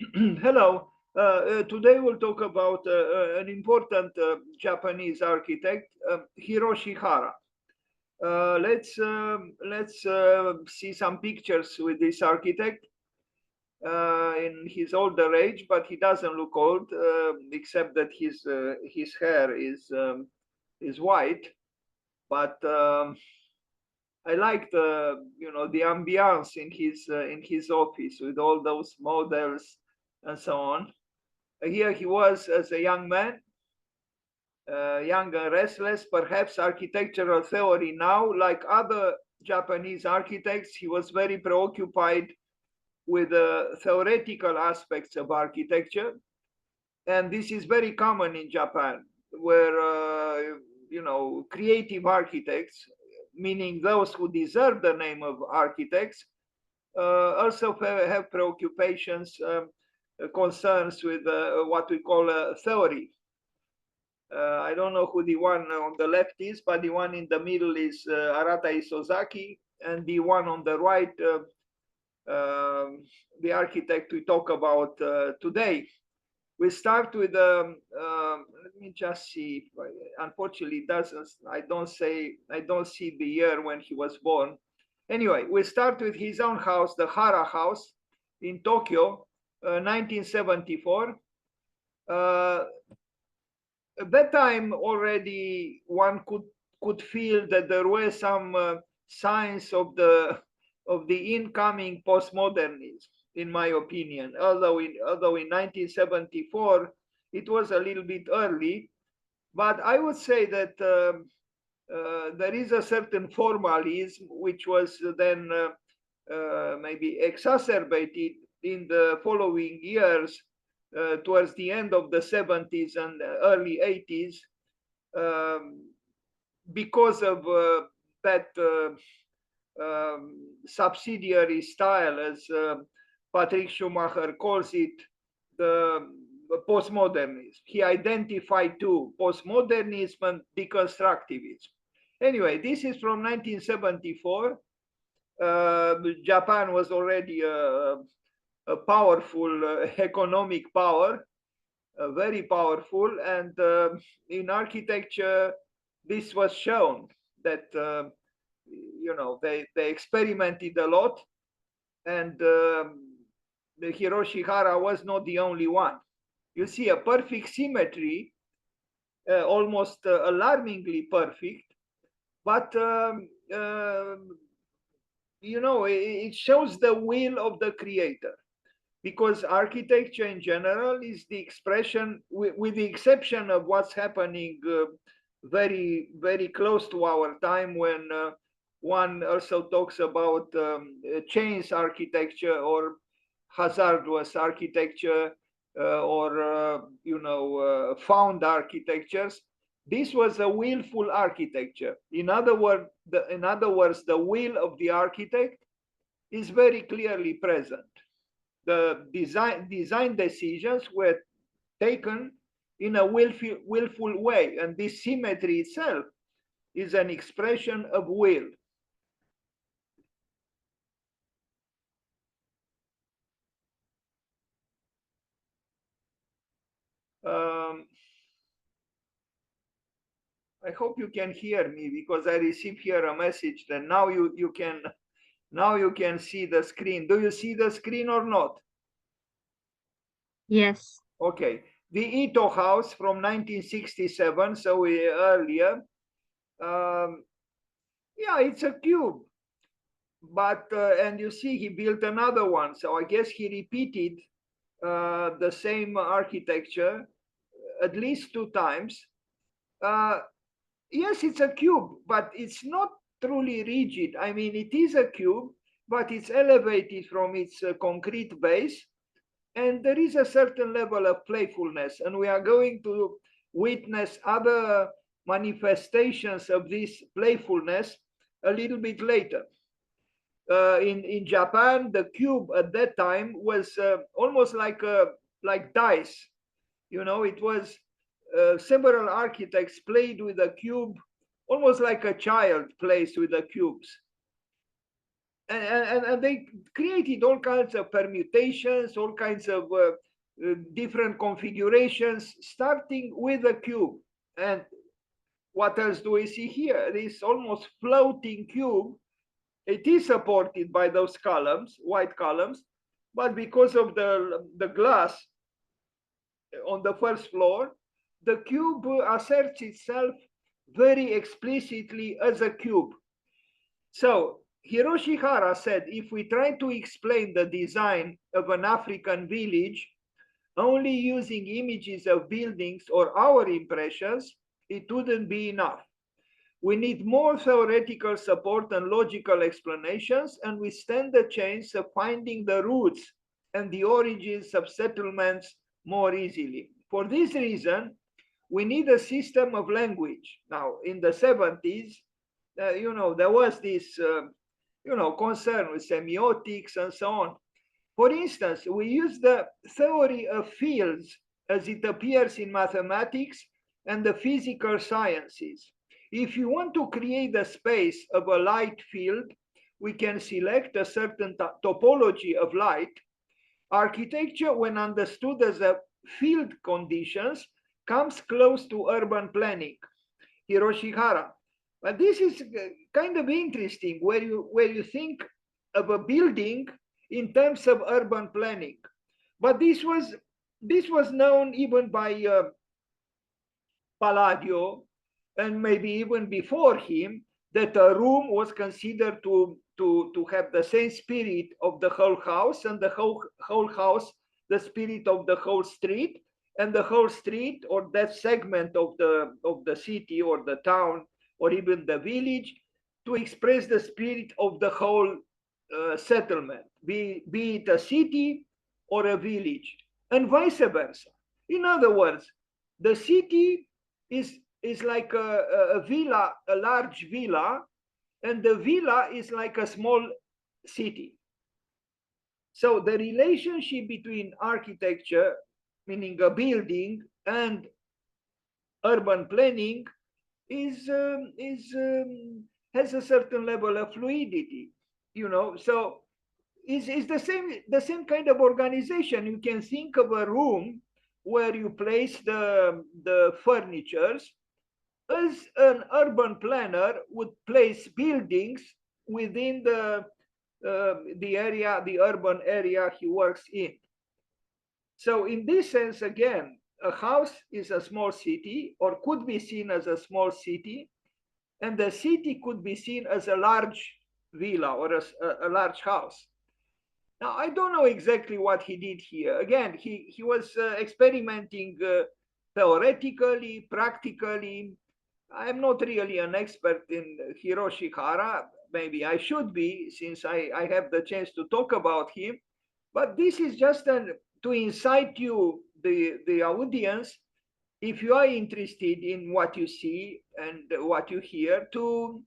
Hello. Today we'll talk about an important Japanese architect, Hiroshi Hara. Let's see some pictures with this architect in his older age, but he doesn't look old, except that his hair is white. But I like the ambiance in his office with all those models and so on. Here he was as a young man, young and restless, perhaps architectural theory now, like other Japanese architects, he was very preoccupied with the theoretical aspects of architecture. And this is very common in Japan, where, creative architects, meaning those who deserve the name of architects, also have preoccupations, concerns with what we call theory. I don't know who the one on the left is, but the one in the middle is Arata Isozaki, and the one on the right, the architect we talk about today. We start with, let me just see. Unfortunately, it doesn't. I don't see the year when he was born. Anyway, we start with his own house, the Hara house in Tokyo, 1974. At that time already one could feel that there were some signs of the incoming postmodernism, in my opinion. Although in 1974 it was a little bit early, but I would say that there is a certain formalism which was then maybe exacerbated in the following years, towards the end of the 70s and early 80s, because of that subsidiary style, as Patrick Schumacher calls it, the postmodernism. He identified two, postmodernism and deconstructivism. Anyway, this is from 1974. Japan was already a powerful economic power, very powerful, and in architecture, this was shown that they experimented a lot, and the Hiroshi Hara was not the only one. You see a perfect symmetry, almost alarmingly perfect, but it shows the will of the creator, because architecture in general is the expression, with the exception of what's happening very, very close to our time, when one also talks about chains architecture or hazardous architecture, or found architectures. This was a willful architecture. In other words, the will of the architect is very clearly present. The design decisions were taken in a willful way, and this symmetry itself is an expression of will. Um, I hope you can hear me, because I received here a message that now you can see the screen. Do you see the screen or not? Yes. Okay. The Ito house from 1967, so earlier. Um, yeah, it's a cube, but and you see he built another one, so I guess he repeated the same architecture at least two times. Uh, yes, it's a cube, but it's not truly rigid. I mean, it is a cube, but it's elevated from its concrete base, and there is a certain level of playfulness, and we are going to witness other manifestations of this playfulness a little bit later. In Japan, the cube at that time was almost like dice. It was several architects played with a cube, almost like a child plays with the cubes. and they created all kinds of permutations, all kinds of different configurations, starting with a cube. And what else do we see here? This almost floating cube. It is supported by those columns, white columns, but because of the glass on the first floor, the cube asserts itself very explicitly as a cube. So Hiroshi Hara said, if we try to explain the design of an African village only using images of buildings or our impressions, it wouldn't be enough. We need more theoretical support and logical explanations, and we stand the chance of finding the roots and the origins of settlements more easily. For this reason, we need a system of language. Now, in the 70s, there was this, concern with semiotics and so on. For instance, we use the theory of fields as it appears in mathematics and the physical sciences. If you want to create a space of a light field, we can select a certain topology of light. Architecture, when understood as a field conditions, comes close to urban planning. Hiroshi Hara. But this is kind of interesting where you think of a building in terms of urban planning. But this was known even by Palladio, and maybe even before him, that a room was considered to have the same spirit of the whole house, and the whole house the spirit of the whole street, and the whole street or that segment of the city or the town or even the village to express the spirit of the whole settlement, be it a city or a village, and vice versa. In other words, the city is like a villa, a large villa, and the villa is like a small city. So the relationship between architecture, meaning a building, and urban planning has a certain level of fluidity, So is the same kind of organization. You can think of a room where you place the furnitures as an urban planner would place buildings within the area, the urban area he works in. So in this sense, again, a house is a small city, or could be seen as a small city, and the city could be seen as a large villa or a large house. Now, I don't know exactly what he did here. Again, he was experimenting theoretically, practically. I'm not really an expert in Hiroshi Hara. Maybe I should be, since I have the chance to talk about him. But this is just to incite you, the audience, if you are interested in what you see and what you hear, to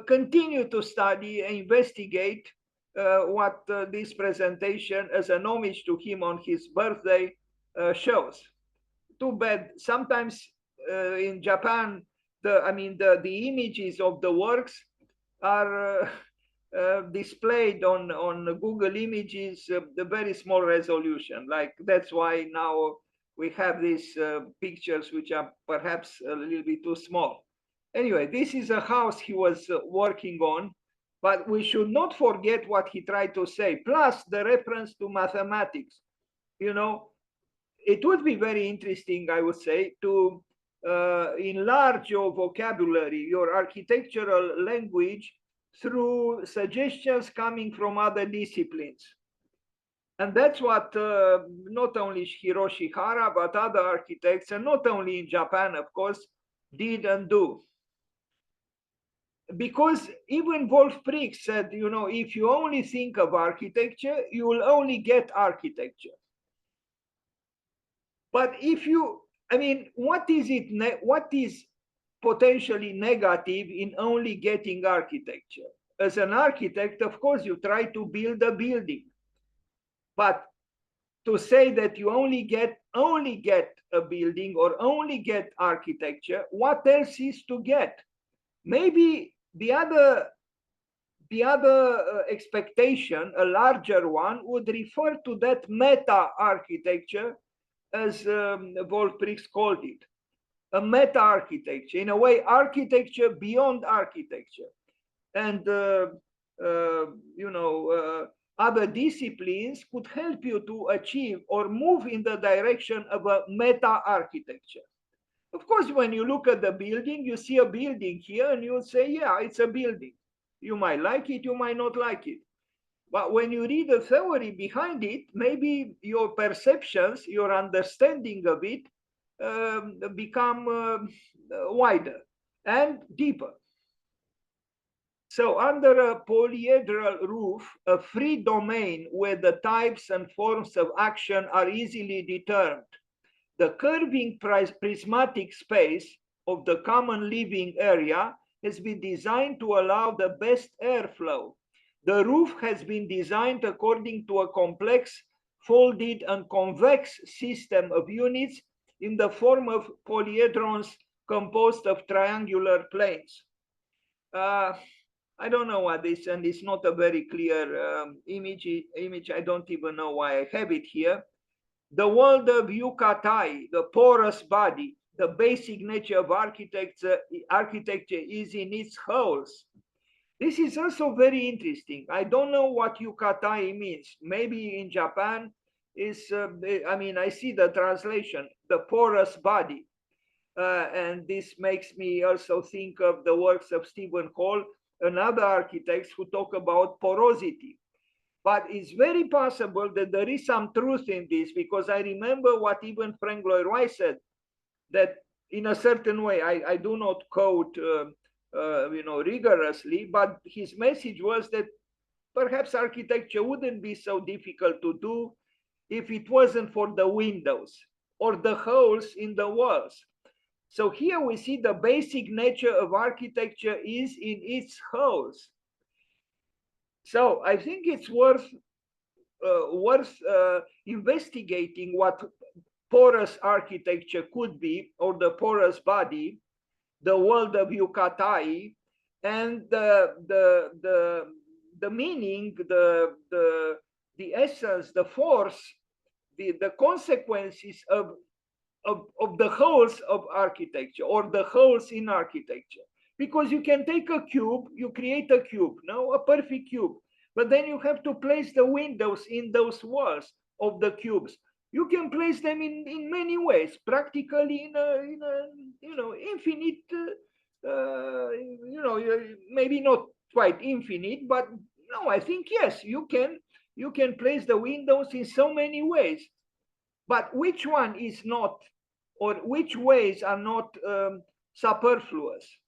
continue to study and investigate what this presentation as an homage to him on his birthday shows. Too bad sometimes in Japan, the images of the works are displayed on Google Images, the very small resolution. Like that's why now we have these pictures which are perhaps a little bit too small. Anyway, this is a house he was working on, but we should not forget what he tried to say, plus the reference to mathematics. It would be very interesting, I would say, to enlarge your vocabulary, your architectural language, through suggestions coming from other disciplines. And that's what not only Hiroshi Hara, but other architects, and not only in Japan, of course, did and do. Because even Wolf Prix said, if you only think of architecture, you will only get architecture. But what is potentially negative in only getting architecture? As an architect, of course, you try to build a building. But to say that you only get a building or only get architecture, what else is to get? Maybe the the other expectation, a larger one, would refer to that meta architecture, as Volprix called it, a meta architecture, in a way, architecture beyond architecture. And other disciplines could help you to achieve or move in the direction of a meta architecture. Of course, when you look at the building, you see a building here and you'll say, yeah, it's a building. You might like it, you might not like it. But when you read the theory behind it, maybe your perceptions, your understanding of it become wider and deeper. So under a polyhedral roof, a free domain where the types and forms of action are easily determined, the curving prismatic space of the common living area has been designed to allow the best airflow. The roof has been designed according to a complex, folded and convex system of units in the form of polyhedrons composed of triangular planes. I don't know what this, and it's not a very clear image. I don't even know why I have it here. The world of Yucatay, the porous body, the basic nature of architecture is in its holes. This is also very interesting. I don't know what Yucatay means. Maybe in Japan is, I see the translation, the porous body. And this makes me also think of the works of Stephen Hall and other architects who talk about porosity. But it's very possible that there is some truth in this, because I remember what even Frank Lloyd Wright said, that in a certain way, I do not quote rigorously, but his message was that perhaps architecture wouldn't be so difficult to do if it wasn't for the windows or the holes in the walls. So here we see the basic nature of architecture is in its holes. So I think it's worth investigating what porous architecture could be, or the porous body, the world of Yucatay, and the meaning, the essence, the force, the consequences of the holes of architecture, or the holes in architecture. Because you can take a cube, you create a cube, no, a perfect cube, but then you have to place the windows in those walls of the cubes. You can place them in many ways, practically in a infinite, maybe not quite infinite, but no, I think yes, you can place the windows in so many ways. But which one is not, or which ways are not superfluous?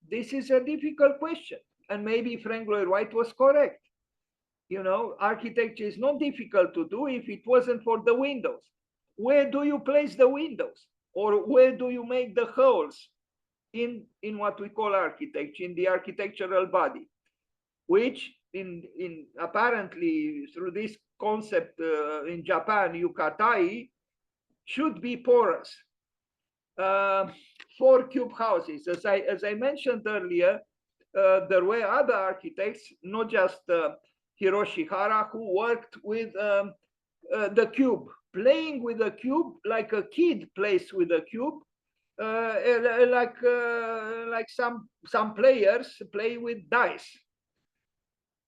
This is a difficult question. And maybe Frank Lloyd Wright was correct. Architecture is not difficult to do if it wasn't for the windows. Where do you place the windows? Or where do you make the holes in what we call architecture, in the architectural body? Which in apparently through this concept in Japan, Yucatay, should be porous. 4 cube houses. As I mentioned earlier, there were other architects, not just Hiroshi Hara, who worked with the cube, playing with the cube like a kid plays with a cube, like some players play with dice.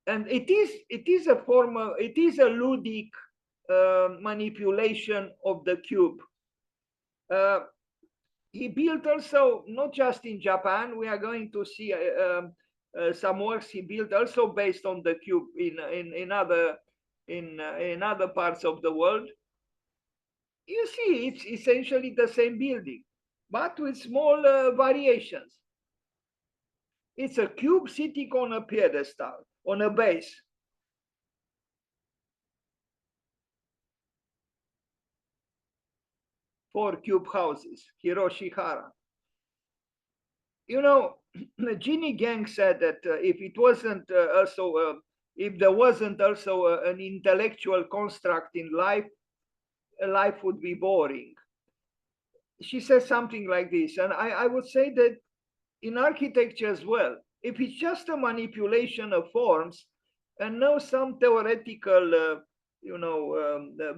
And it is a form of, it is a ludic manipulation of the cube. He built also, not just in Japan, we are going to see some works he built also based on the cube in other parts of the world. You see, it's essentially the same building, but with small variations. It's a cube sitting on a pedestal, on a base. Four cube houses, Hiroshi Hara. Ginny Gang said that if it wasn't if there wasn't also an intellectual construct in life, life would be boring. She says something like this, and I would say that in architecture as well, If it's just a manipulation of forms and no some theoretical,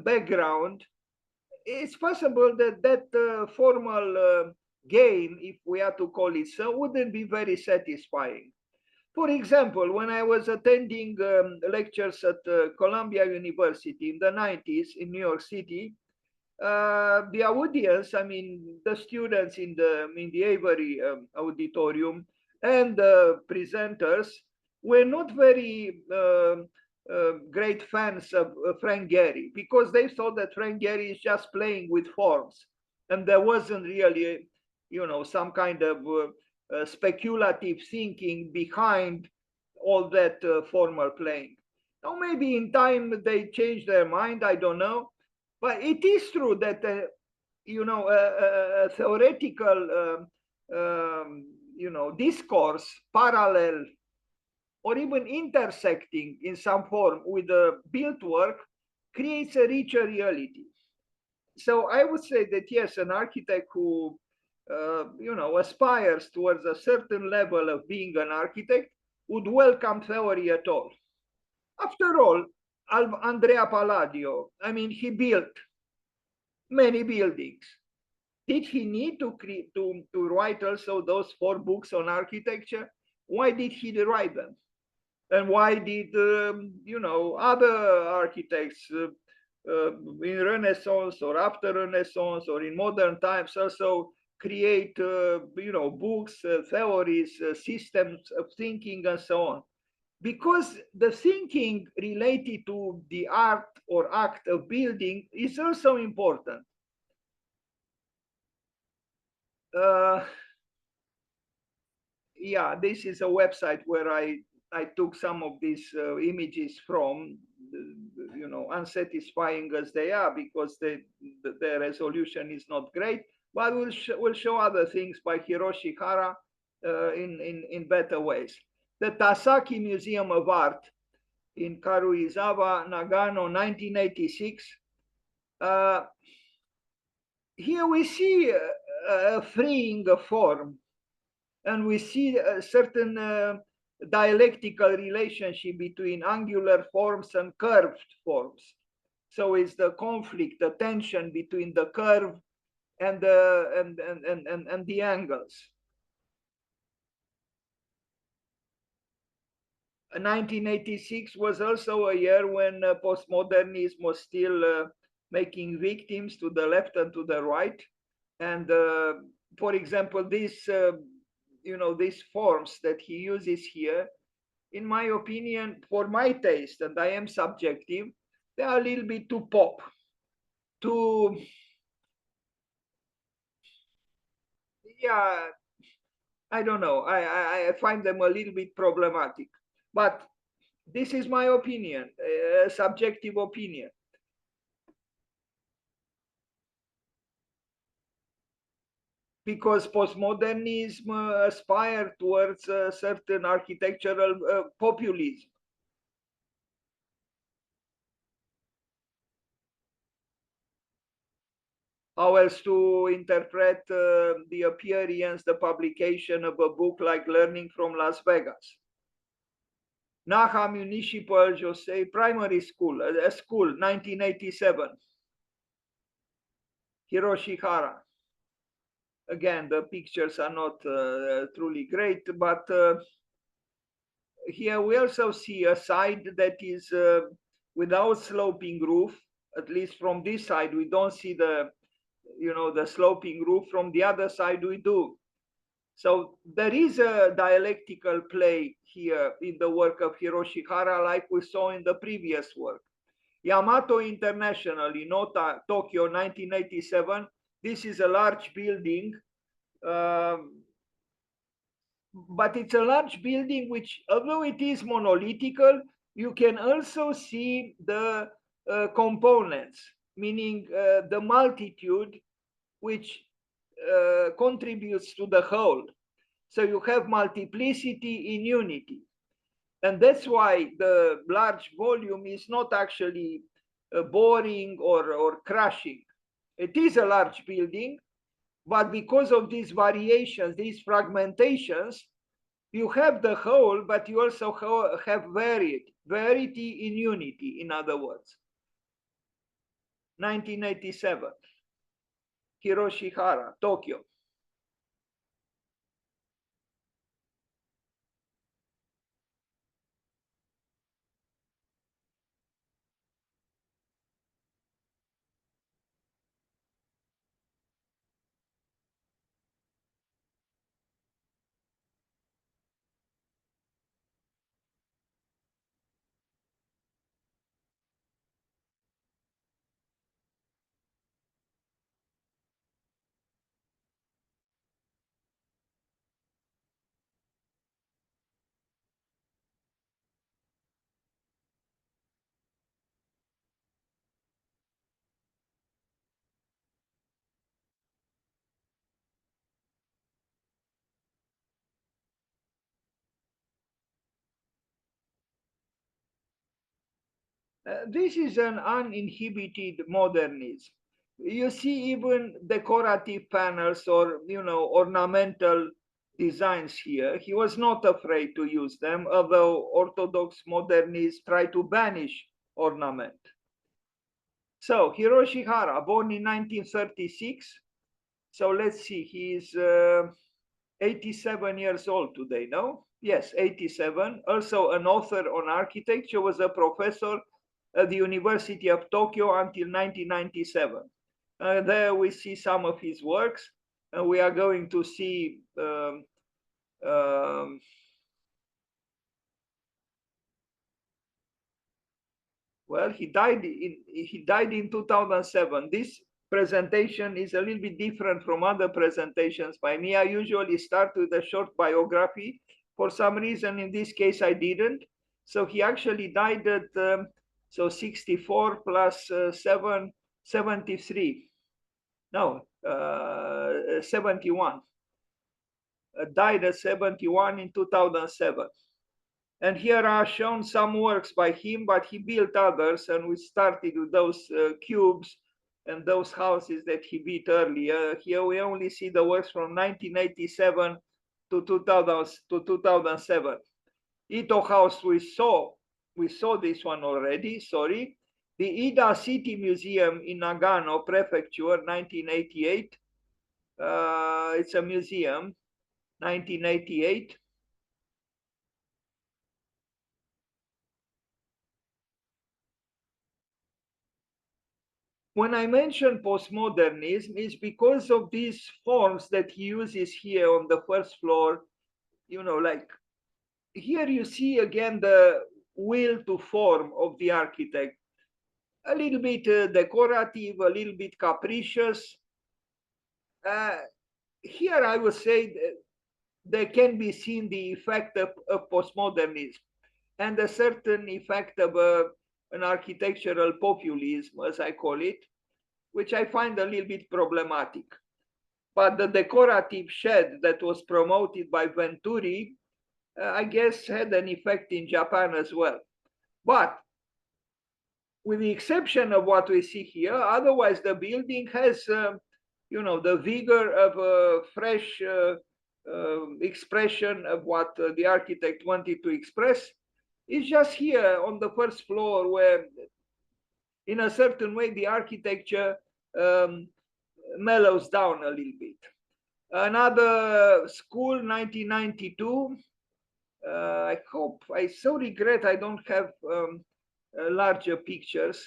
background, it's possible that formal game, if we are to call it so, wouldn't be very satisfying. For example, when I was attending lectures at Columbia University in the 90s in New York City, the audience, I mean, the students in the Avery auditorium and the presenters were not very great fans of Frank Gehry, because they thought that Frank Gehry is just playing with forms, and there wasn't really, some kind of speculative thinking behind all that formal playing. Now, maybe in time they changed their mind. I don't know, but it is true that a theoretical discourse parallel or even intersecting in some form with the built work creates a richer reality. So I would say that yes, an architect who aspires towards a certain level of being an architect would welcome theory at all. After all, Andrea Palladio, I mean, he built many buildings. Did he need to write also those 4 books on architecture? Why did he write them? And why did other architects in Renaissance or after Renaissance or in modern times also create books, theories, systems of thinking, and so on? Because the thinking related to the art or act of building is also important. Yeah, this is a website where I took some of these images from, unsatisfying as they are, because the resolution is not great. But we'll show other things by Hiroshi Hara in better ways. The Tasaki Museum of Art in Karuizawa, Nagano, 1986. Here we see a freeing of form, and we see a certain dialectical relationship between angular forms and curved forms. So it's the conflict, the tension between the curve and the angles. 1986 was also a year when postmodernism was still making victims to the left and to the right. And for example, these forms that he uses here, in my opinion, for my taste, and I am subjective, they are a little bit too pop, too, yeah, I don't know. I find them a little bit problematic. But this is my opinion, a subjective opinion. Because postmodernism aspired towards a certain architectural populism. How else to interpret the appearance, the publication of a book like Learning from Las Vegas? Naha Municipal Jose Primary School, a school, 1987. Hiroshi Hara. Again, the pictures are not truly great, but here we also see a side that is without sloping roof. At least from this side, we don't see the sloping roof. From the other side, we do. So there is a dialectical play here in the work of Hiroshi Hara, like we saw in the previous work. Yamato International in Ota, Tokyo, 1987. This is a large building, but it's a large building which, although it is monolithical, you can also see the components, meaning the multitude which contributes to the whole. So you have multiplicity in unity. And that's why the large volume is not actually boring or crushing. It is a large building, but because of these variations, these fragmentations, You have the whole, but you also have variety in unity, in other words. 1987, Hiroshi, Hara, Tokyo. This is an uninhibited modernism. You see even decorative panels or, ornamental designs here. He was not afraid to use them, although Orthodox modernists try to banish ornament. So Hiroshi Hara, born in 1936. So let's see, he's 87 years old today, no? Yes, 87. Also an author on architecture, was a professor at the University of Tokyo until 1997. There we see some of his works, and we are going to see um, well, he died in 2007. This presentation is a little bit different from other presentations by me. I usually start with a short biography. For some reason, in this case, I didn't. So he actually died at 64 plus 7, 73. No, 71. Died at 71 in 2007. And here are shown some works by him, but he built others, and we started with those cubes and those houses that he built earlier. Here we only see the works from 1987 to 2007. Ito House, we saw this one already, sorry. The Ida City Museum in Nagano Prefecture, 1988. It's a museum, 1988. When I mention postmodernism, it's because of these forms that he uses here on the first floor. Like here you see again the will to form of the architect. A little bit decorative, a little bit capricious. Here I would say there can be seen the effect of postmodernism and a certain effect of an architectural populism, as I call it, which I find a little bit problematic. But the decorative shed that was promoted by Venturi, I guess, had an effect in Japan as well. But with the exception of what we see here, otherwise the building has, the vigor of a fresh expression of what the architect wanted to express. It's just here on the first floor where, in a certain way, the architecture um, mellows down a little bit. Another school, 1992. I so regret I don't have larger pictures.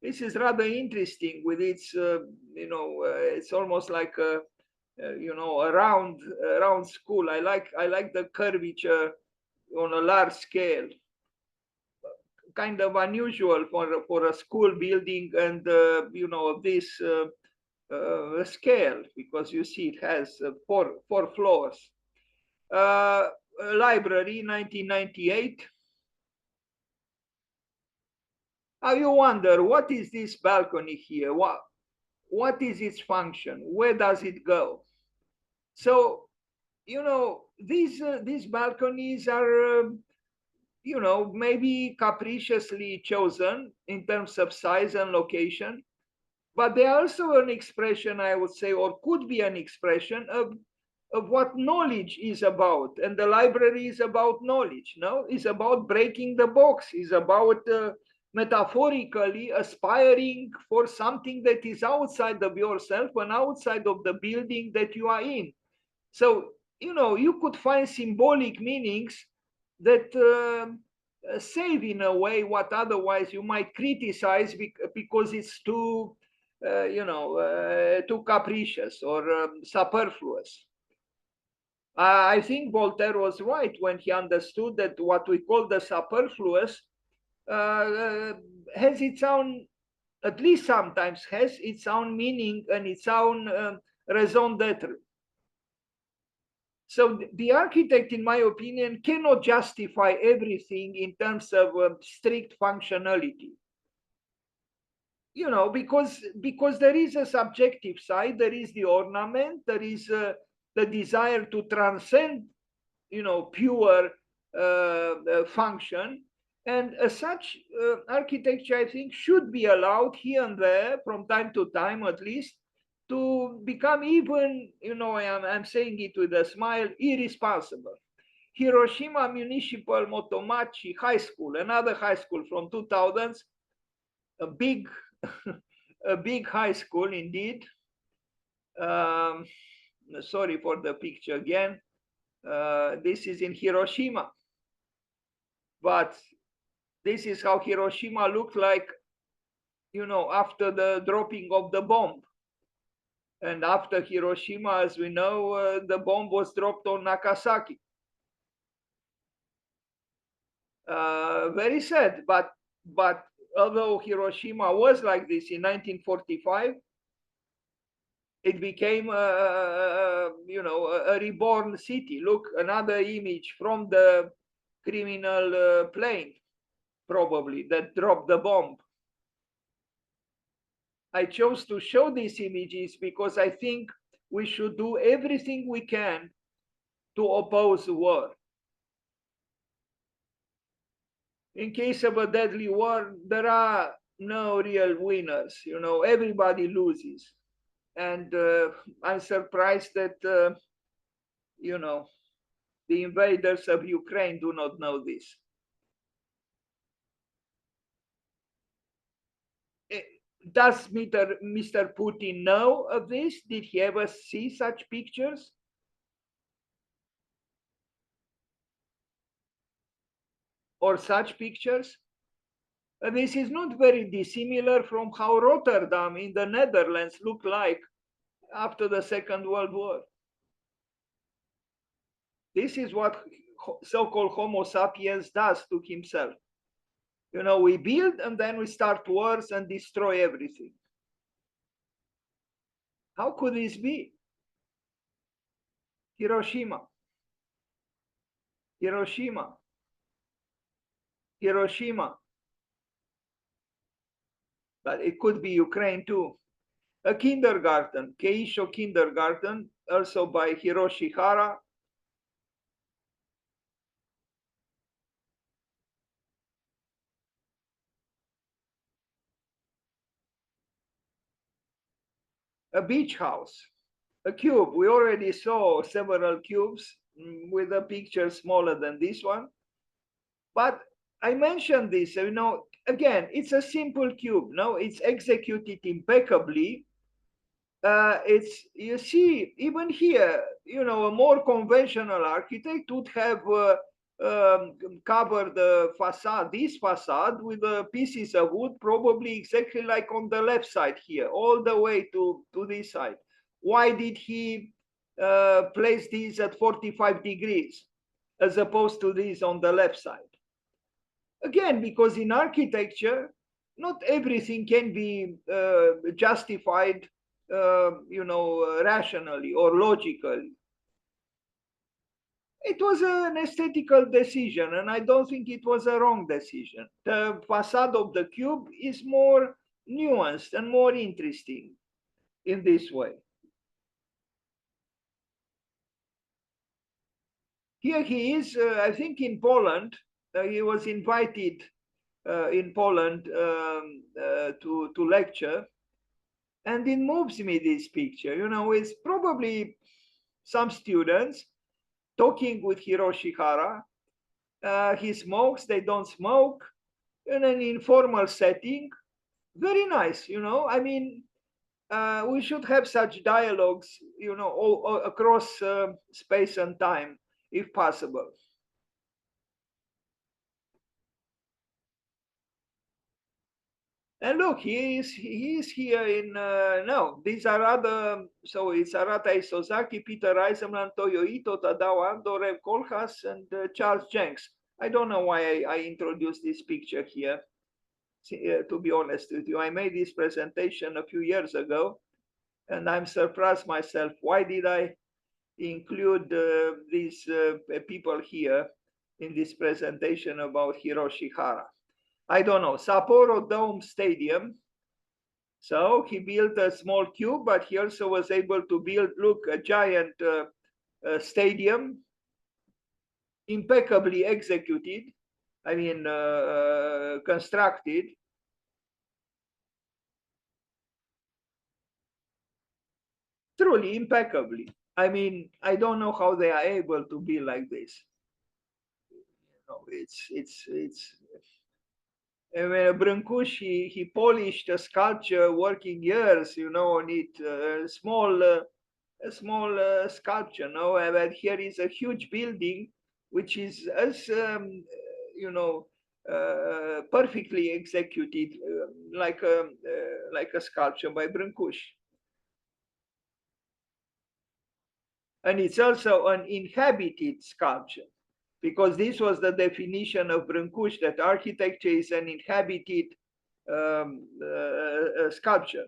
This is rather interesting with its, it's almost like a round school. I like the curvature on a large scale. Kind of unusual for a school building, and this scale, because you see it has four floors. Library, 1998. Now you wonder, what is this balcony here? What is its function? Where does it go? So, these balconies are, maybe capriciously chosen in terms of size and location, but they are also an expression, I would say, or could be an expression of of what knowledge is about. And the library is about knowledge, no? It's about breaking the box, it's about metaphorically aspiring for something that is outside of yourself and outside of the building that you are in. So, you could find symbolic meanings that save in a way what otherwise you might criticize because it's too capricious or superfluous. I think Voltaire was right when he understood that what we call the superfluous has its own, at least sometimes has its own meaning and its own raison d'etre. So the architect, in my opinion, cannot justify everything in terms of strict functionality. Because there is a subjective side, there is the ornament, there is the desire to transcend, pure function. And as such, architecture, I think, should be allowed here and there, from time to time at least, to become even, I'm saying it with a smile, irresponsible. Hiroshima Municipal Motomachi High School, another high school from 2000s, a big, a big high school indeed. Sorry for the picture again. This is in Hiroshima, but this is how Hiroshima looked like, after the dropping of the bomb. And after Hiroshima, as we know, the bomb was dropped on Nagasaki. Very sad, but although Hiroshima was like this in 1945, it became a reborn city. Look, another image from the criminal plane, probably, that dropped the bomb. I chose to show these images because I think we should do everything we can to oppose war. In case of a deadly war, there are no real winners. Everybody loses. And I'm surprised that, the invaders of Ukraine do not know this. Does Mr. Putin know of this? Did he ever see such pictures? Or such pictures? This is not very dissimilar from how Rotterdam in the Netherlands looked like after the Second World War. This is what so-called Homo sapiens does to himself. We build and then we start wars and destroy everything. How could this be? Hiroshima. Hiroshima. Hiroshima. But it could be Ukraine too. A kindergarten, Keisho Kindergarten, also by Hiroshi Hara. A beach house, a cube. We already saw several cubes with a picture smaller than this one. But I mentioned this, again, it's a simple cube. No, it's executed impeccably. It's, you see, even here, a more conventional architect would have covered the facade, this facade, with pieces of wood, probably exactly like on the left side here, all the way to this side. Why did he place these at 45 degrees as opposed to these on the left side? Again, because in architecture, not everything can be justified rationally or logically. It was an aesthetical decision, and I don't think it was a wrong decision. The facade of the cube is more nuanced and more interesting in this way. Here he is, I think in Poland. He was invited in Poland to lecture. And it moves me, this picture. It's probably some students talking with Hiroshi Hara. He smokes, they don't smoke, in an informal setting. Very nice, you know. I mean, we should have such dialogues, you know, all across space and time, if possible. And look, he is here in no. These are other. So it's Arata Isozaki, Peter Eisenman, Toyo Ito, Tadao Ando, Rev Kolhas, and Charles Jenks. I don't know why I introduced this picture here. To be honest with you, I made this presentation a few years ago, and I'm surprised myself. Why did I include these people here in this presentation about Hiroshi Hara? I don't know. Sapporo Dome Stadium. So he built a small cube, but he also was able to build, look, a giant stadium, impeccably executed. I mean, constructed. Truly impeccably. I mean, I don't know how they are able to be like this. You know, it's Brâncuș, he polished a sculpture working years, you know, on it, a small sculpture, no? But here is a huge building, which is as, you know, perfectly executed, like a sculpture by Brâncuș. And it's also an inhabited sculpture, because this was the definition of Brâncuș, that architecture is an inhabited sculpture.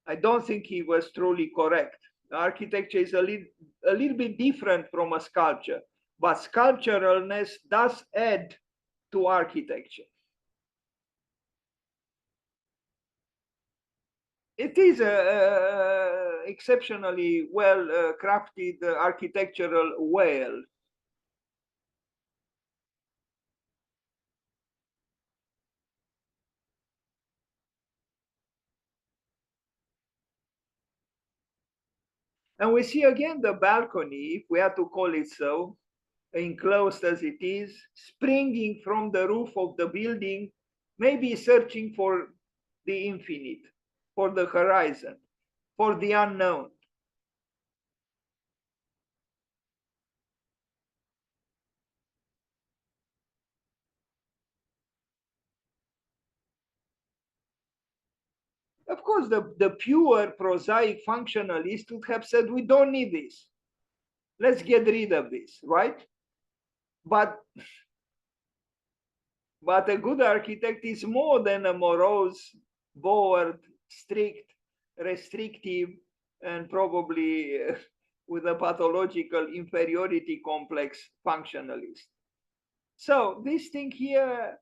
I don't think he was truly correct. Architecture is a little bit different from a sculpture, but sculpturalness does add to architecture. It is a exceptionally well crafted architectural whale. And we see again the balcony, if we have to call it so, enclosed as it is, springing from the roof of the building, maybe searching for the infinite, for the horizon, for the unknown. Of course, the pure prosaic functionalist would have said, we don't need this. Let's get rid of this, right? But a good architect is more than a morose, bored, strict, restrictive, and probably with a pathological inferiority complex functionalist. So this thing here,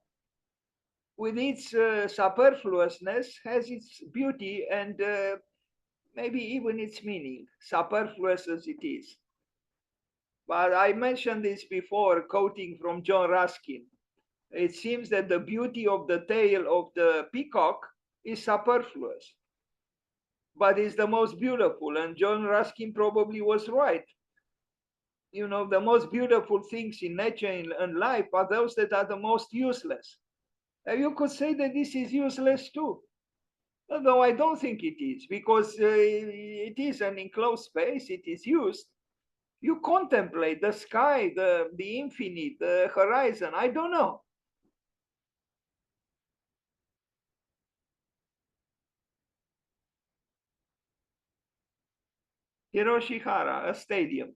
with its superfluousness, has its beauty and maybe even its meaning, superfluous as it is. But I mentioned this before, quoting from John Ruskin. It seems that the beauty of the tail of the peacock is superfluous, but is the most beautiful. And John Ruskin probably was right. You know, the most beautiful things in nature and life are those that are the most useless. And you could say that this is useless too. Although I don't think it is, because it is an enclosed space, it is used. You contemplate the sky, the infinite, the horizon. I don't know. Hiroshi Hara, a stadium.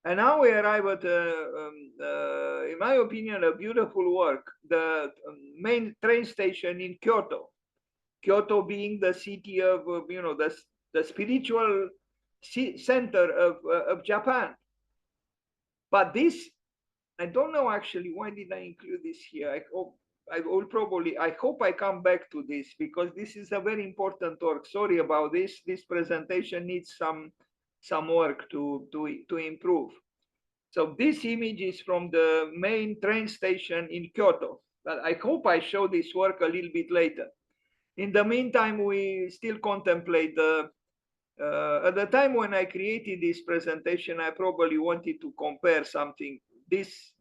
And now we arrive at, in my opinion, a beautiful work, the main train station in Kyoto. Kyoto being the city of, you know, the spiritual center of Japan. But this, I don't know actually, why did I include this here? I hope I come back to this, because this is a very important work. Sorry about this. This presentation needs some some work to improve. So this image is from the main train station in Kyoto. But I hope I show this work a little bit later. In the meantime, we still contemplate the. At the time when I created this presentation, I probably wanted to compare something. This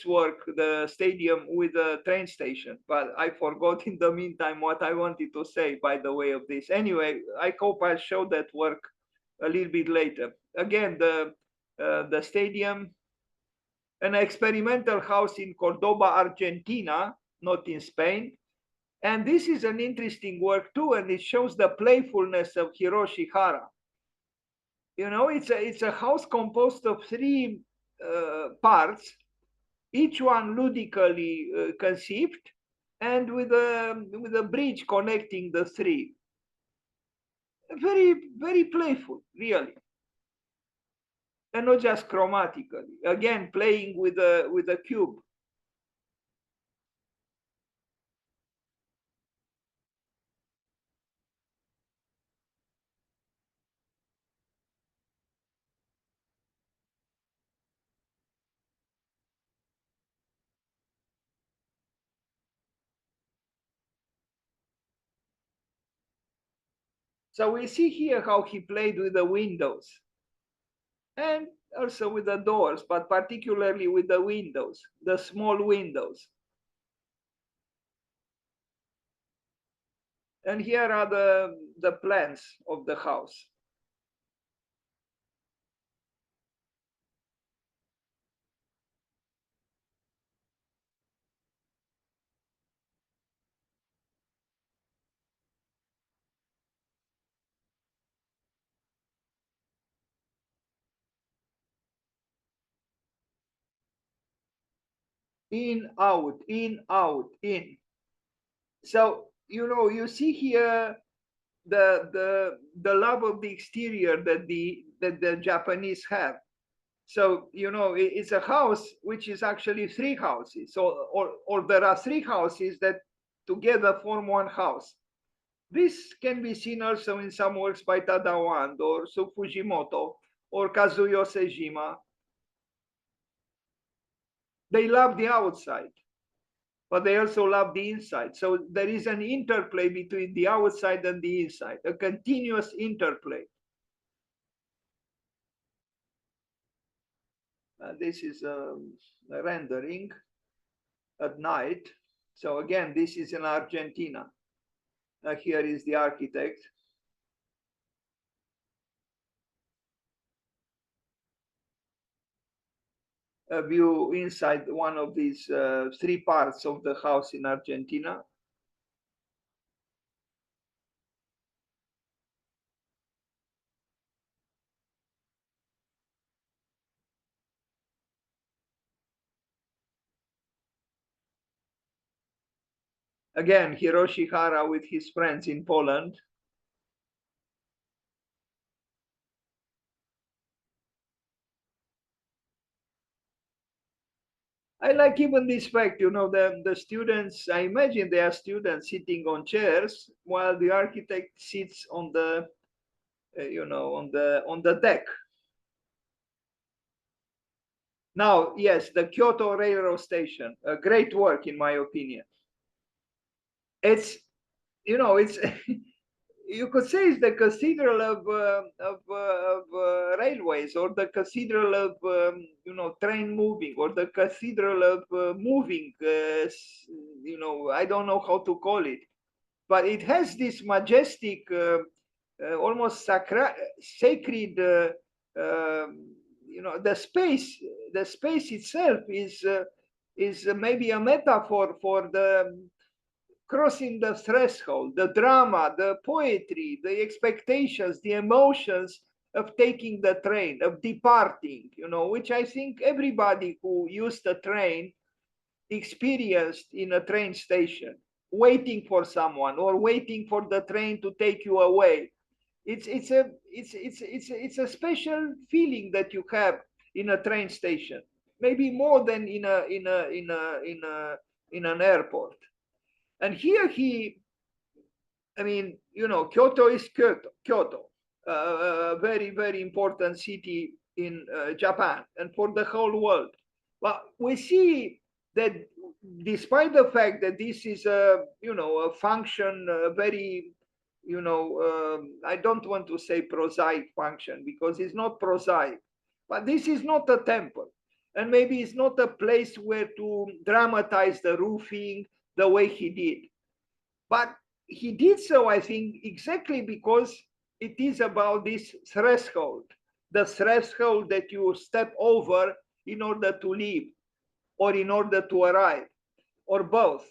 work, the stadium with the train station, but I forgot in the meantime what I wanted to say by the way of this. Anyway, I hope I'll show that work a little bit later. Again, the stadium, an experimental house in Cordoba, Argentina, not in Spain. And this is an interesting work too, and it shows the playfulness of Hiroshi Hara. You know, it's a house composed of three parts, each one ludically conceived, and with a bridge connecting the three. Very, very playful, really, and not just chromatically. Again, playing with a cube. So we see here how he played with the windows and also with the doors, but particularly with the windows, the small windows. And here are the plans of the house. In, out, in, out, in. So, you know, you see here the love of the exterior that the Japanese have. So, you know, it's a house which is actually three houses. So, or there are three houses that together form one house. This can be seen also in some works by Tadao or Su Fujimoto or Kazuyo Sejima. They love the outside, but they also love the inside. So there is an interplay between the outside and the inside, a continuous interplay. This is a rendering at night. So again, this is in Argentina. Here is the architect. A view inside one of these three parts of the house in Argentina. Again, Hiroshi Hara with his friends in Poland. I like even this fact, you know, the students, I imagine they are students sitting on chairs while the architect sits on the, you know, on the deck. Now, yes, the Kyoto Railroad Station, a great work in my opinion. It's, you know, it's you could say it's the cathedral of railways, or the cathedral of you know, train moving, or the cathedral of moving. You know, I don't know how to call it, but it has this majestic, almost sacred. You know, the space itself is maybe a metaphor for the crossing the threshold, the drama, the poetry, the expectations, the emotions of taking the train, of departing, you know, which I think everybody who used a train experienced in a train station, waiting for someone or waiting for the train to take you away. It's a special feeling that you have in a train station, maybe more than in an airport. And here I mean, you know, Kyoto is Kyoto. a very, very important city in Japan and for the whole world. But we see that despite the fact that this is a, a function, a very, I don't want to say prosaic function because it's not prosaic, but this is not a temple. And maybe it's not a place where to dramatize the roofing the way he did. But he did so, I think, exactly because it is about this threshold, the threshold that you step over in order to live or in order to arrive, or both.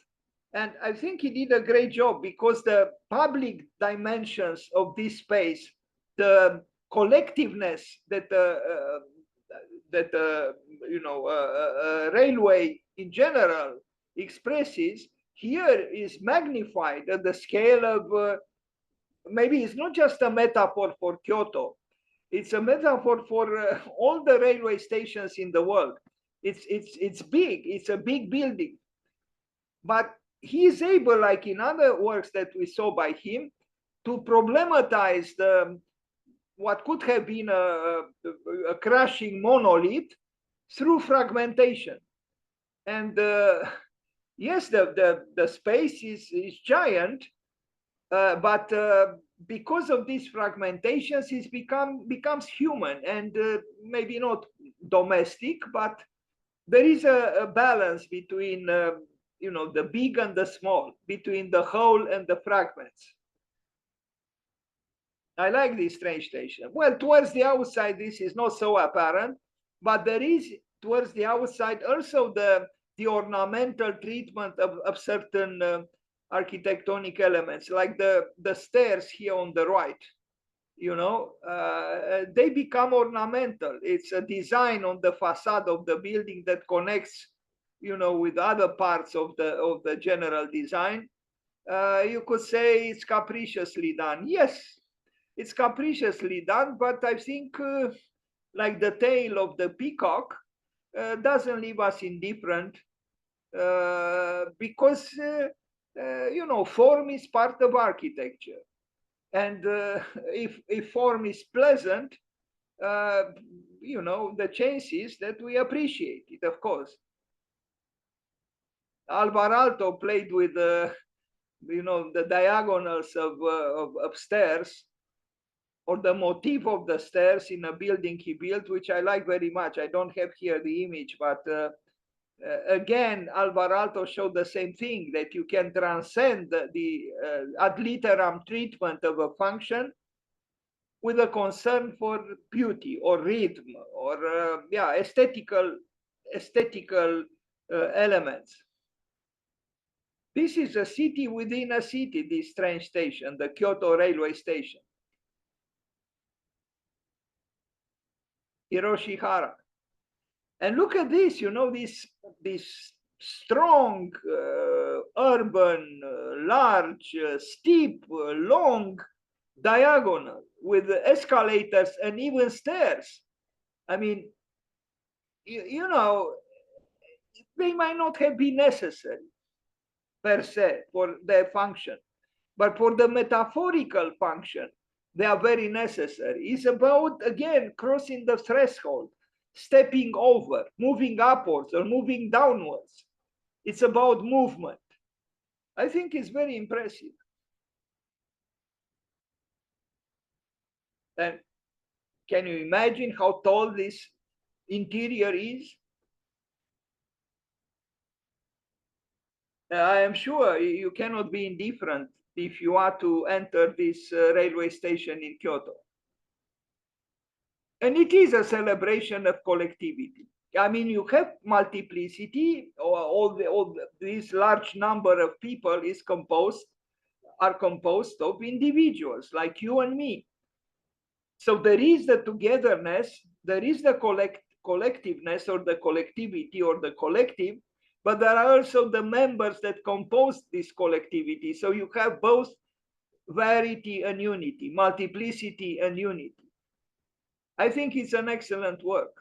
And I think he did a great job because the public dimensions of this space, the collectiveness that railway in general expresses here is magnified at the scale of maybe it's not just a metaphor for Kyoto, it's a metaphor for all the railway stations in the world. It's big, it's a big building, but he is able, like in other works that we saw by him, to problematize what could have been a crashing monolith through fragmentation. And yes, the space is giant, but because of these fragmentations, it becomes human and maybe not domestic, but there is a balance between the big and the small, between the whole and the fragments. I like this train station. Well, towards the outside, this is not so apparent, but there is towards the outside also the ornamental treatment of certain architectonic elements, like the stairs here on the right. They become ornamental. It's a design on the facade of the building that connects, with other parts of the general design. You could say it's capriciously done. Yes, it's capriciously done, but I think like the tail of the peacock doesn't leave us indifferent because form is part of architecture, and if form is pleasant, the chances that we appreciate it, of course. Alvarado played with the diagonals of stairs, or the motif of the stairs in a building he built, which I like very much. I don't have here the image, but again, Alvarado showed the same thing, that you can transcend the ad literam treatment of a function with a concern for beauty or rhythm or aesthetical elements. This is a city within a city, this train station, the Kyoto railway station. Hiroshi, Hara. And look at this, this strong, urban, large, steep, long diagonal with escalators and even stairs. I mean, they might not have been necessary per se for their function, but for the metaphorical function, they are very necessary. It's about, again, crossing the threshold, stepping over, moving upwards or moving downwards. It's about movement. I think it's very impressive. And can you imagine how tall this interior is? I am sure you cannot be indifferent if you are to enter this railway station in Kyoto. And it is a celebration of collectivity. I mean, you have multiplicity, or this large number of people are composed of individuals like you and me. So there is the togetherness, there is the collectiveness or the collectivity or the collective, but there are also the members that compose this collectivity. So you have both variety and unity, multiplicity and unity. I think it's an excellent work.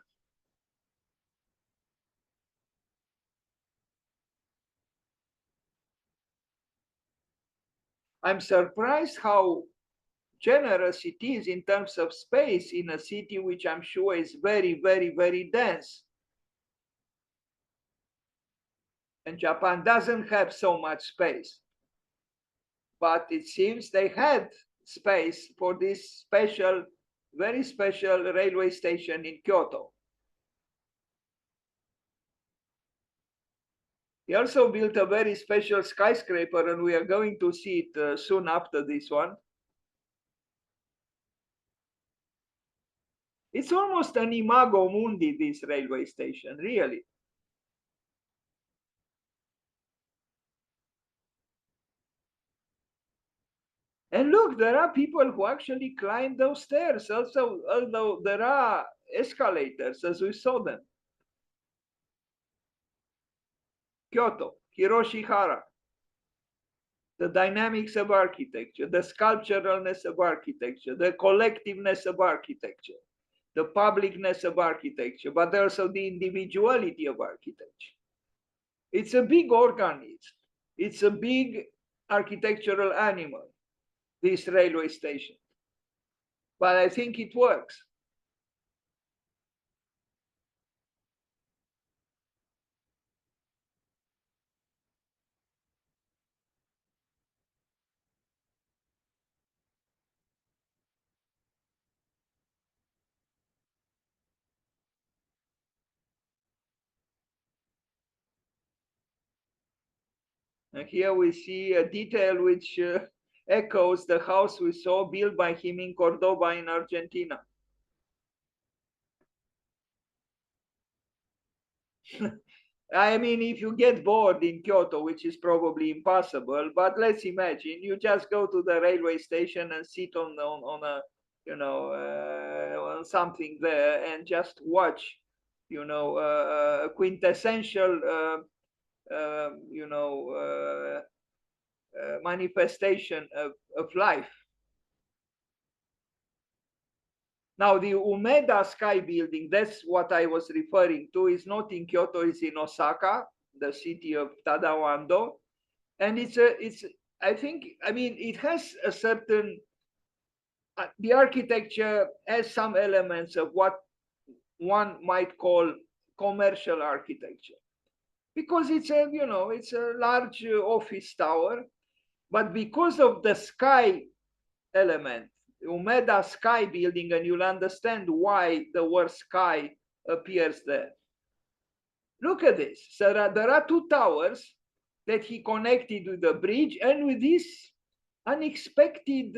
I'm surprised how generous it is in terms of space in a city which I'm sure is very, very, very dense. And Japan doesn't have so much space. But it seems they had space for this special, very special railway station in Kyoto. He also built a very special skyscraper, and we are going to see it soon after this one. It's almost an imago mundi, this railway station, really. And look, there are people who actually climb those stairs, also, although there are escalators as we saw them. Kyoto, Hiroshi Hara. The dynamics of architecture, the sculpturalness of architecture, the collectiveness of architecture, the publicness of architecture, but also the individuality of architecture. It's a big organism. It's a big architectural animal, this railway station. But I think it works. And here we see a detail which echoes the house we saw built by him in Cordoba in Argentina. I mean, if you get bored in Kyoto, which is probably impossible, but let's imagine you just go to the railway station and sit on a, you know, on something there and just watch, you know, a quintessential, you know, manifestation of life. Now, the Umeda Sky Building, that's what I was referring to, is not in Kyoto, it's in Osaka, the city of Tadawando. And I think, I mean, it has a certain, the architecture has some elements of what one might call commercial architecture. Because it's a, you know, it's a large office tower, but because of the sky element, Umeda Sky Building, and you'll understand why the word sky appears there. Look at this. So there are two towers that he connected with the bridge, and with this unexpected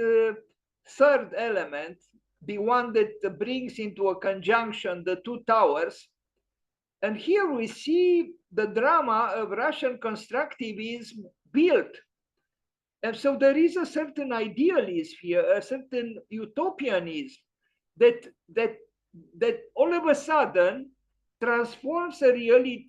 third element, the one that brings into a conjunction the two towers. And here we see the drama of Russian constructivism built. And so there is a certain idealism here, a certain utopianism that all of a sudden transforms a really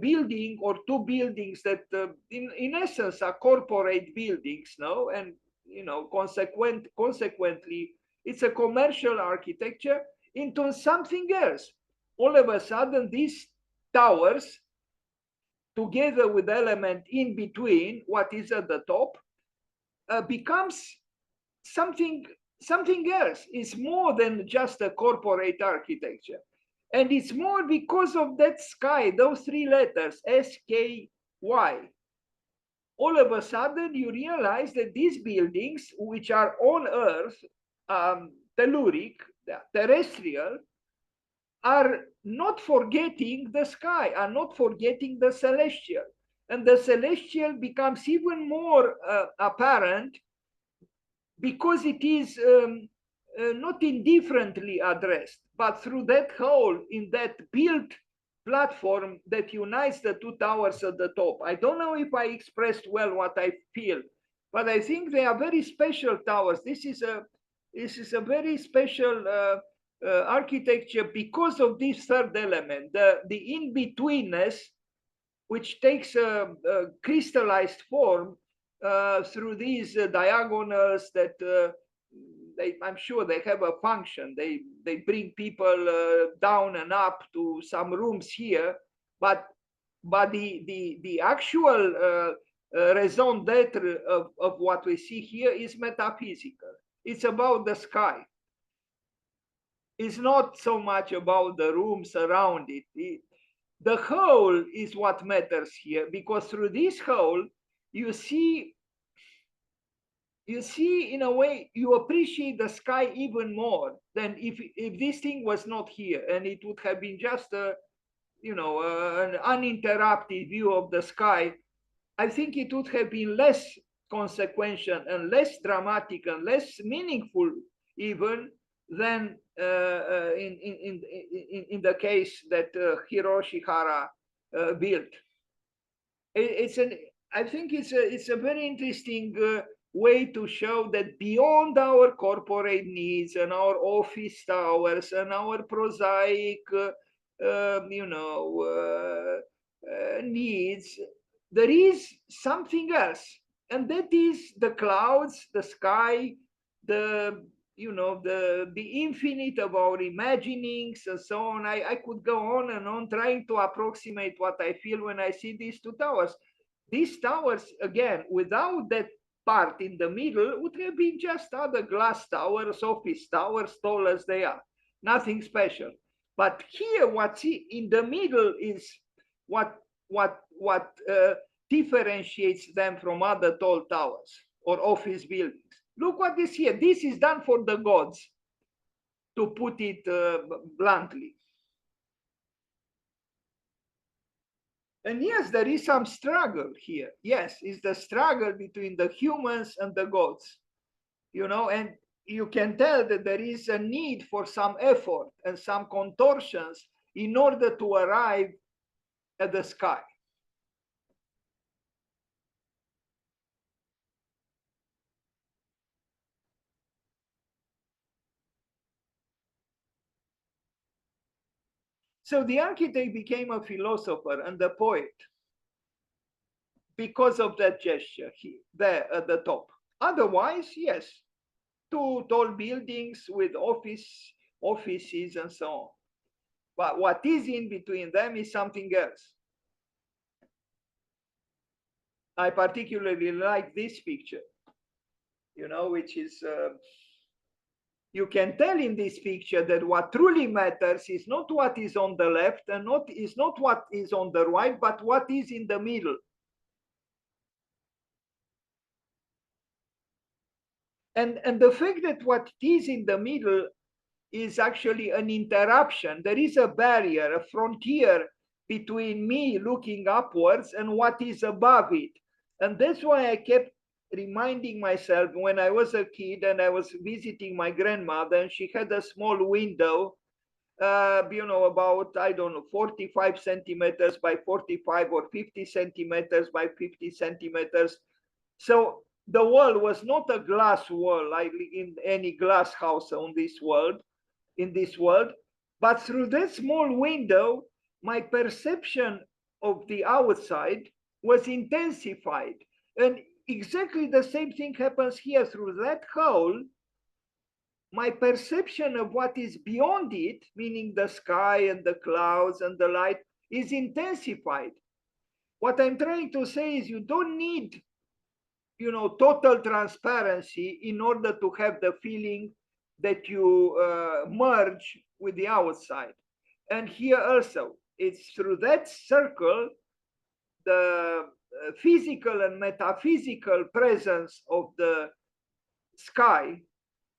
building or two buildings that in essence are corporate buildings, no? And you know, consequently, it's a commercial architecture into something else. All of a sudden, these towers, together with the element in between, what is at the top, becomes something else. It's more than just a corporate architecture. And it's more because of that sky, those three letters, SKY. All of a sudden, you realize that these buildings, which are on Earth, telluric, terrestrial, are not forgetting the sky, are not forgetting the celestial. And the celestial becomes even more apparent because it is not indifferently addressed, but through that hole in that built platform that unites the two towers at the top. I don't know if I expressed well what I feel, but I think they are very special towers. This is a very special architecture because of this third element, the in-betweenness, which takes a crystallized form through these diagonals that I'm sure they have a function. They bring people down and up to some rooms here, but the actual raison d'etre of what we see here is metaphysical. It's about the sky. It's not so much about the rooms around it. The whole is what matters here, because through this whole, you see, in a way, you appreciate the sky even more than if this thing was not here and it would have been just a, an uninterrupted view of the sky. I think it would have been less consequential and less dramatic and less meaningful even than in the case that Hiroshi Hara built. It's an I think it's a very interesting way to show that beyond our corporate needs and our office towers and our prosaic needs, there is something else, and that is the clouds, the sky, the the infinite of our imaginings and so on. I could go on and on trying to approximate what I feel when I see these two towers. These towers, again, without that part in the middle, would have been just other glass towers, office towers, tall as they are, nothing special. But here, what's in the middle is what differentiates them from other tall towers or office buildings. Look what is here. This is done for the gods, to put it bluntly. And yes, there is some struggle here. Yes, it's the struggle between the humans and the gods, and you can tell that there is a need for some effort and some contortions in order to arrive at the sky. So the architect became a philosopher and a poet because of that gesture there at the top. Otherwise, yes, two tall buildings with offices and so on. But what is in between them is something else. I particularly like this picture, which is, you can tell in this picture that what truly matters is not what is on the left and is not what is on the right, but what is in the middle. And the fact that what is in the middle is actually an interruption. There is a barrier, a frontier between me looking upwards and what is above it. And that's why I kept reminding myself when I was a kid and I was visiting my grandmother, and she had a small window, about, I don't know, 45 centimeters by 45 or 50 centimeters by 50 centimeters. So the wall was not a glass wall like in any glass house on this world, but through that small window, my perception of the outside was intensified. And exactly the same thing happens here. Through that hole, my perception of what is beyond it, meaning the sky and the clouds and the light, is intensified. What I'm trying to say is you don't need total transparency in order to have the feeling that you merge with the outside. And here also, it's through that circle, the physical and metaphysical presence of the sky,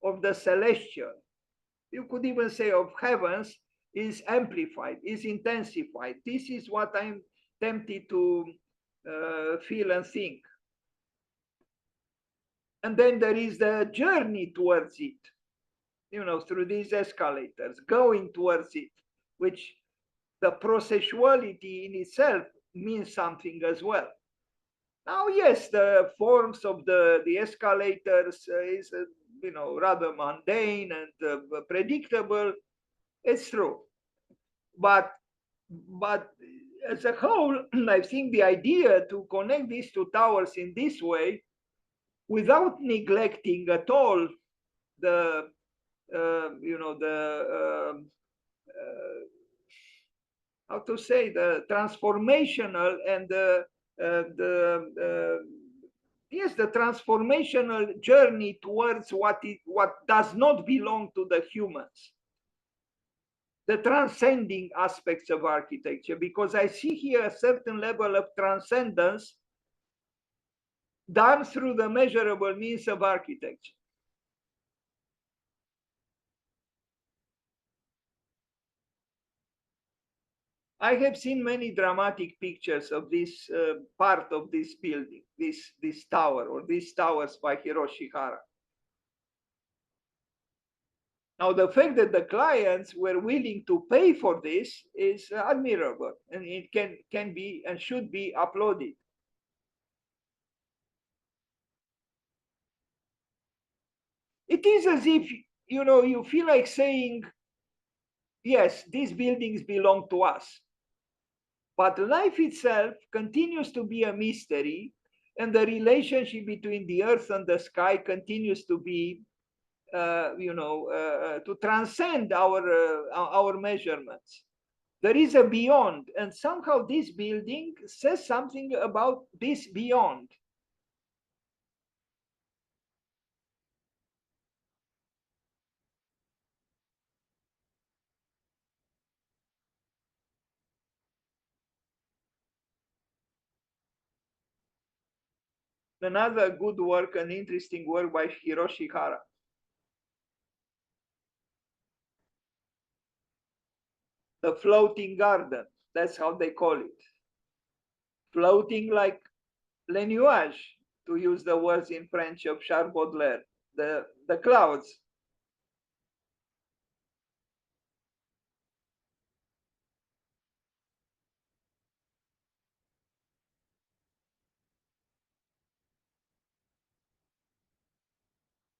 of the celestial, you could even say of heavens, is amplified, is intensified. This is what I'm tempted to feel and think. And then there is the journey towards it, through these escalators, going towards it, which the processuality in itself means something as well. Now, yes, the forms of the escalators is, rather mundane and predictable. It's true. But as a whole, I think the idea to connect these two towers in this way, without neglecting at all the how to say, the transformational and the yes, the transformational journey towards what does not belong to the humans, the transcending aspects of architecture, because I see here a certain level of transcendence done through the measurable means of architecture. I have seen many dramatic pictures of this part of this building, this tower, or these towers by Hiroshi Hara. Now, the fact that the clients were willing to pay for this is admirable, and it can be and should be applauded. It is as if, you feel like saying, yes, these buildings belong to us, but life itself continues to be a mystery, and the relationship between the earth and the sky continues to be, to transcend our measurements. There is a beyond, and somehow this building says something about this beyond. Another good work, an interesting work by Hiroshi Hara. The floating garden, that's how they call it. Floating like les nuages, to use the words in French of Charles Baudelaire, the clouds.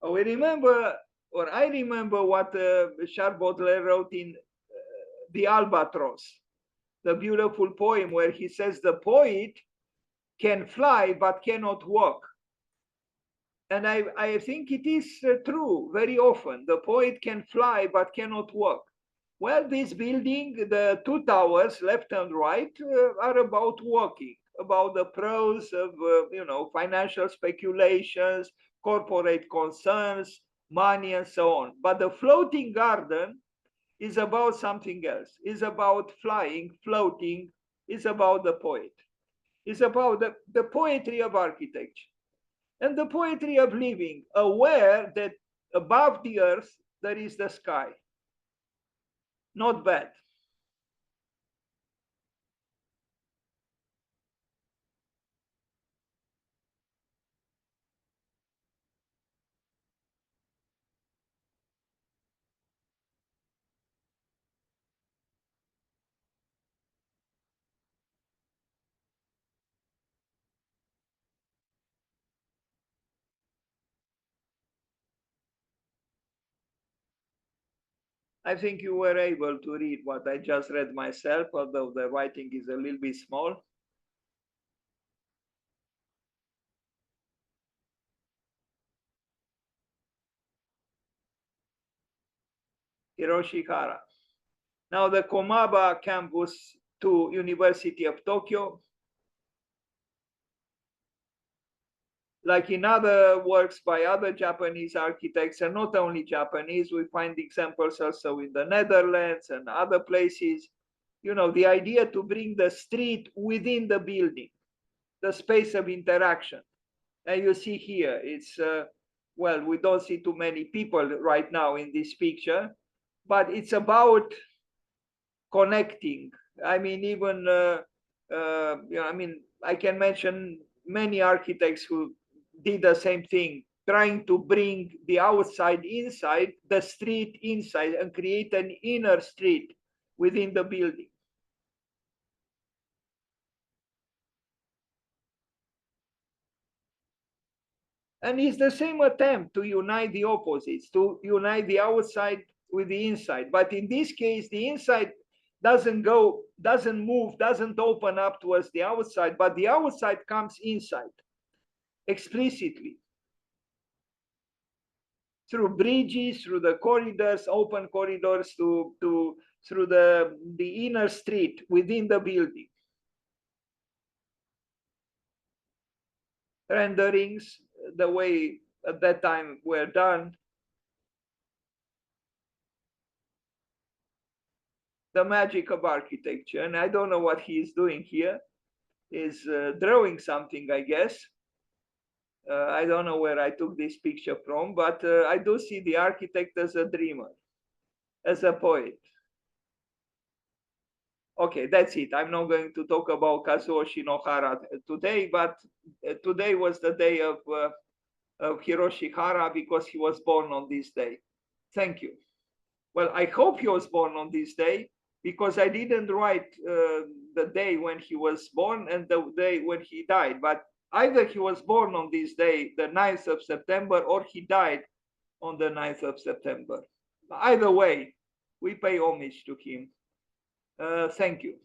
I remember what Charles Baudelaire wrote in The Albatross, the beautiful poem where he says the poet can fly but cannot walk. And I think it is true very often. The poet can fly but cannot walk. Well, this building, the two towers, left and right, are about walking, about the pros of, financial speculations, corporate concerns, money, and so on. But the floating garden is about something else. It's about flying, floating. It's about the poet. It's about the poetry of architecture and the poetry of living, aware that above the earth there is the sky. Not bad. I think you were able to read what I just read myself, although the writing is a little bit small. Hiroshi Hara. Now the Komaba campus to University of Tokyo. Like in other works by other Japanese architects, and not only Japanese, we find examples also in the Netherlands and other places. The idea to bring the street within the building, the space of interaction. And you see here, it's, we don't see too many people right now in this picture, but it's about connecting. I mean, even, I can mention many architects who did the same thing, trying to bring the outside inside, the street inside, and create an inner street within the building. And it's the same attempt to unite the opposites, to unite the outside with the inside. But in this case, the inside doesn't move, doesn't open up towards the outside, but the outside comes inside explicitly through bridges, through the corridors, open corridors, through the inner street within the building. renderings the way at that time were done. The magic of architecture. And I don't know what he is doing here. He's drawing something, I guess. I don't know where I took this picture from, but I do see the architect as a dreamer, as a poet. Okay, that's it. I'm not going to talk about Kazuoshi no Hara today, but today was the day of Hiroshi Hara because he was born on this day. Thank you. Well, I hope he was born on this day because I didn't write the day when he was born and the day when he died, but either he was born on this day, the 9th of September, or he died on the 9th of September. Either way, we pay homage to him. Thank you.